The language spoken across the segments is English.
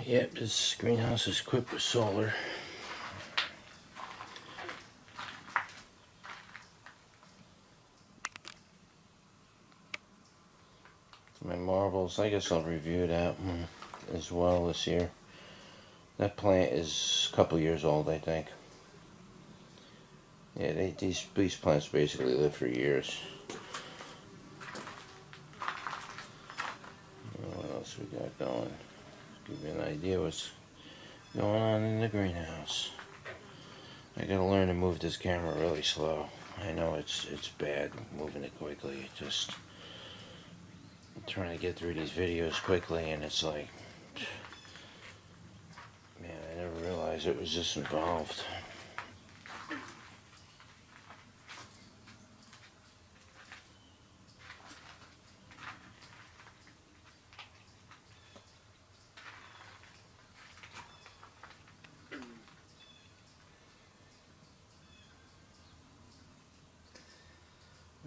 Yep, this greenhouse is equipped with solar. My marbles, I guess I'll review that one as well this year. That plant is a couple years old, I think. Yeah, these plants basically live for years. What else we got going? Give you an idea what's going on in the greenhouse. I gotta learn to move this camera really slow. I know it's bad moving it quickly. Just I'm trying to get through these videos quickly, and it's like, man, I never realized it was this involved.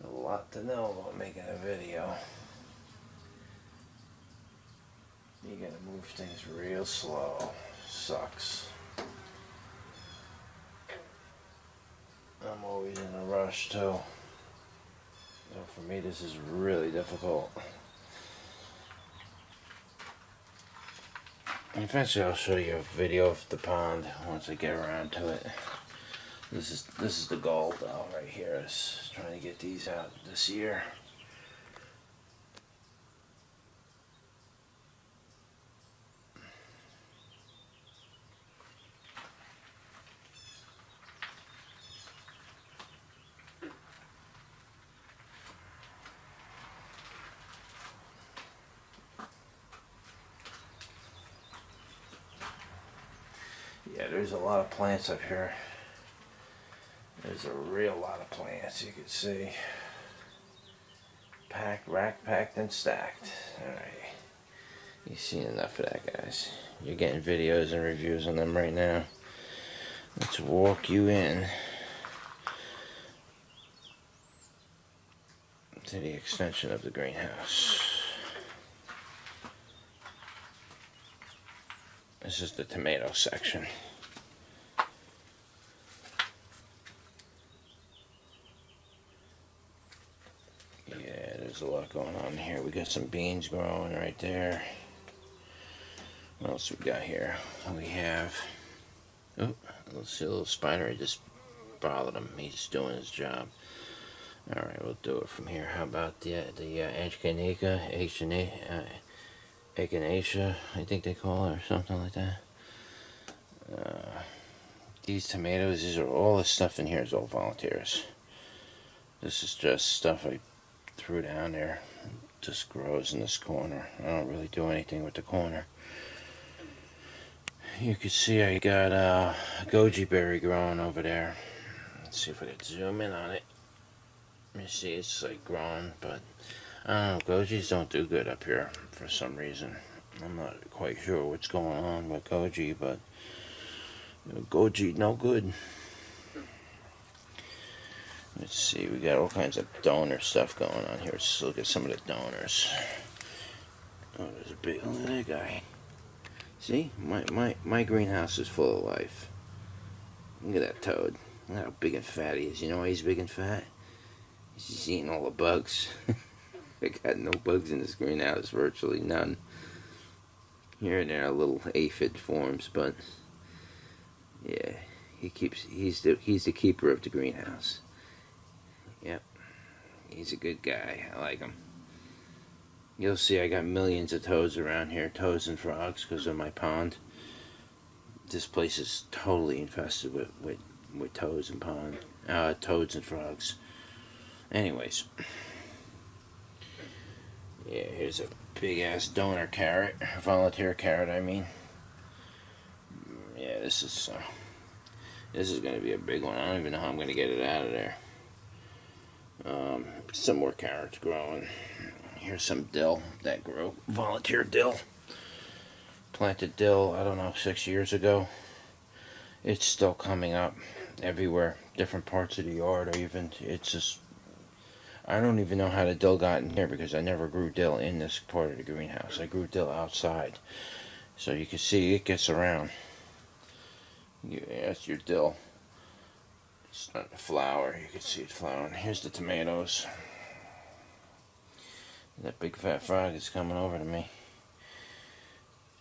A lot to know about making a video. You gotta move things real slow. Sucks. I'm always in a rush too. So for me this is really difficult. Eventually I'll show you a video of the pond once I get around to it. This is the goal though right here, is trying to get these out this year. Yeah, there's a lot of plants up here. There's a real lot of plants, you can see. Packed, rack-packed, and stacked. Alright. You've seen enough of that, guys. You're getting videos and reviews on them right now. Let's walk you in to the extension of the greenhouse. This is the tomato section. Yeah, there's a lot going on here. We got some beans growing right there. What else we got here? We have, oh, let's see, a little spider. I just bothered him. He's doing his job. Alright, we'll do it from here. How about the echinacea, I think they call it, or something like that. These tomatoes, these are all the stuff in here is all volunteers. This is just stuff I threw down there. It just grows in this corner. I don't really do anything with the corner. You can see I got a goji berry growing over there. Let's see if I can zoom in on it. Let me see, it's like growing, but I don't know, gojis don't do good up here for some reason. I'm not quite sure what's going on with goji, but goji no good. Let's see, we got all kinds of donor stuff going on here. Let's look at some of the donors. Oh, there's a big one, look at that guy. See, my greenhouse is full of life. Look at that toad. Look how big and fat he is. You know why he's big and fat? He's eating all the bugs. I got no bugs in this greenhouse, virtually none. Here and there are little aphid forms, but yeah, he's the keeper of the greenhouse. Yep, he's a good guy. I like him. You'll see I got millions of toads around here, toads and frogs, because of my pond. This place is totally infested with toads and toads and frogs. Anyways, yeah, here's a big ass donor carrot, volunteer carrot, I mean. Yeah, this is gonna be a big one. I don't even know how I'm gonna get it out of there. Some more carrots growing. Here's some dill that grew, volunteer dill. Planted dill, I don't know, 6 years ago. It's still coming up everywhere, different parts of the yard, or even, it's just, I don't even know how the dill got in here because I never grew dill in this part of the greenhouse. I grew dill outside. So you can see it gets around. Yeah, that's your dill. It's starting to flower. You can see it flowering. Here's the tomatoes. That big fat frog is coming over to me.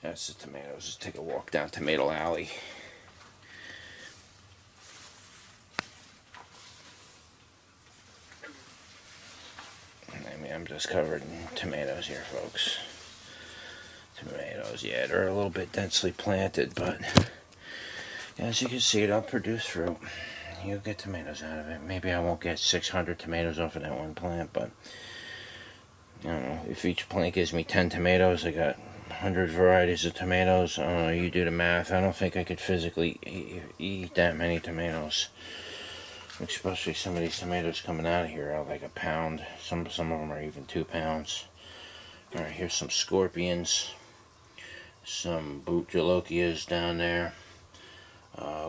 That's the tomatoes. Let's take a walk down Tomato Alley. I mean, I'm just covered in tomatoes here, folks. Tomatoes, yeah, they're a little bit densely planted, but as you can see, it'll produce fruit. You'll get tomatoes out of it. Maybe I won't get 600 tomatoes off of that one plant, but I don't know. If each plant gives me 10 tomatoes, I got 100 varieties of tomatoes. I don't know, you do the math. I don't think I could physically eat that many tomatoes. Especially some of these tomatoes coming out of here are like a pound. Some of them are even 2 pounds. Alright, here's some scorpions. Some boot jalokias down there.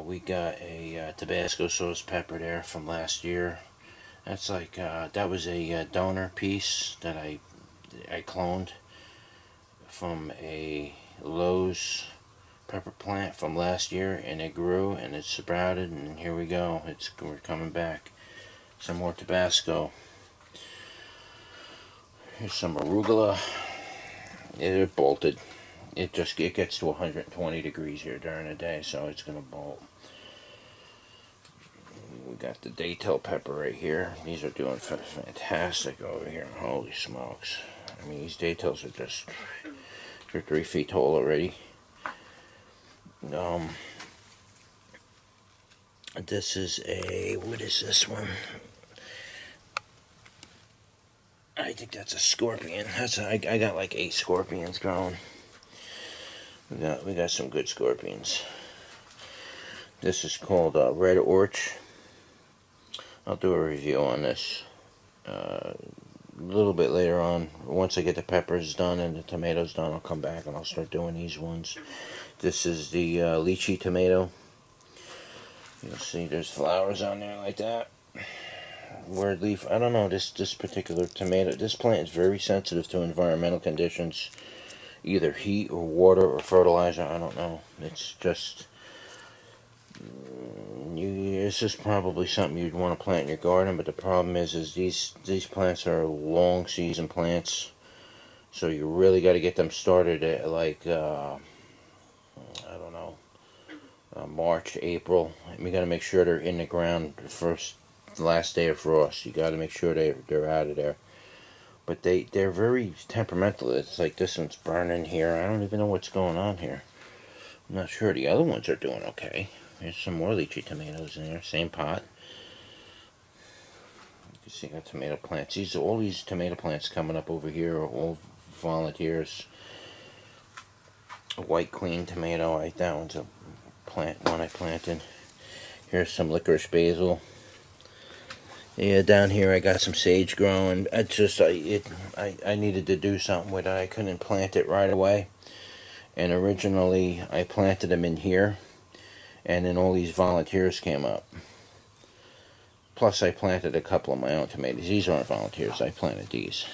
We got a Tabasco sauce pepper there from last year. That's like, that was a donor piece that I cloned from a Lowe's pepper plant from last year, and it grew and it sprouted, and here we go. We're coming back. Some more Tabasco. Here's some arugula. It bolted. It gets to 120 degrees here during the day, so it's gonna bolt. We got the daytail pepper right here. These are doing fantastic over here. Holy smokes! I mean, these daytails are just, they're 3 feet tall already. This is what is this one? I think that's a scorpion. I got like 8 scorpions growing. We got some good scorpions. This is called Red Orch. I'll do a review on this a little bit later on. Once I get the peppers done and the tomatoes done, I'll come back and I'll start doing these ones. This is the lychee tomato. You'll see there's flowers on there like that. Word leaf. I don't know, this particular tomato, this plant is very sensitive to environmental conditions. Either heat or water or fertilizer, I don't know. It's just, it's just probably something you'd want to plant in your garden, but the problem is these plants are long season plants, so you really got to get them started at like I don't know, March, April. You got to make sure they're in the ground the last day of frost. You got to make sure they're out of there. But they're very temperamental. It's like this one's burning here. I don't even know what's going on here. I'm not sure. The other ones are doing okay. There's some more lychee tomatoes in there. Same pot. You can see got tomato plants. All these tomato plants coming up over here are all volunteers. A white queen tomato. That one's a one I planted. Here's some licorice basil. Yeah, down here I got some sage growing. I needed to do something with it. I couldn't plant it right away. And originally I planted them in here, and then all these volunteers came up. Plus I planted a couple of my own tomatoes. These aren't volunteers, I planted these.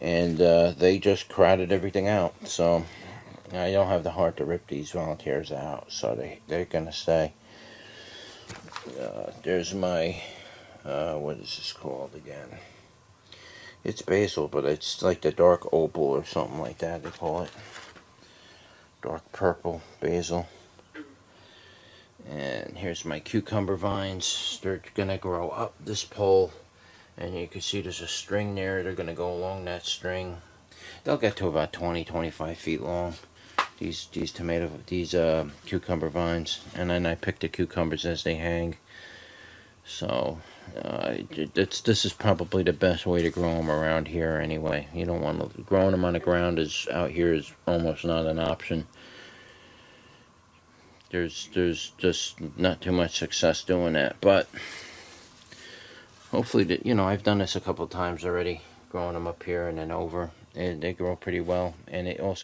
And they just crowded everything out. So I don't have the heart to rip these volunteers out, so they're gonna stay. There's my what is this called again? It's basil, but it's like the dark opal or something like that they call it. Dark purple basil. And here's my cucumber vines. They're gonna grow up this pole, and you can see there's a string there. They're gonna go along that string. They'll get to about 20-25 feet long. These cucumber vines, and then I pick the cucumbers as they hang. So this is probably the best way to grow them around here anyway. You don't want to, growing them on the ground out here is almost not an option. There's just not too much success doing that, but hopefully, I've done this a couple times already, growing them up here and then over, and they grow pretty well. And it also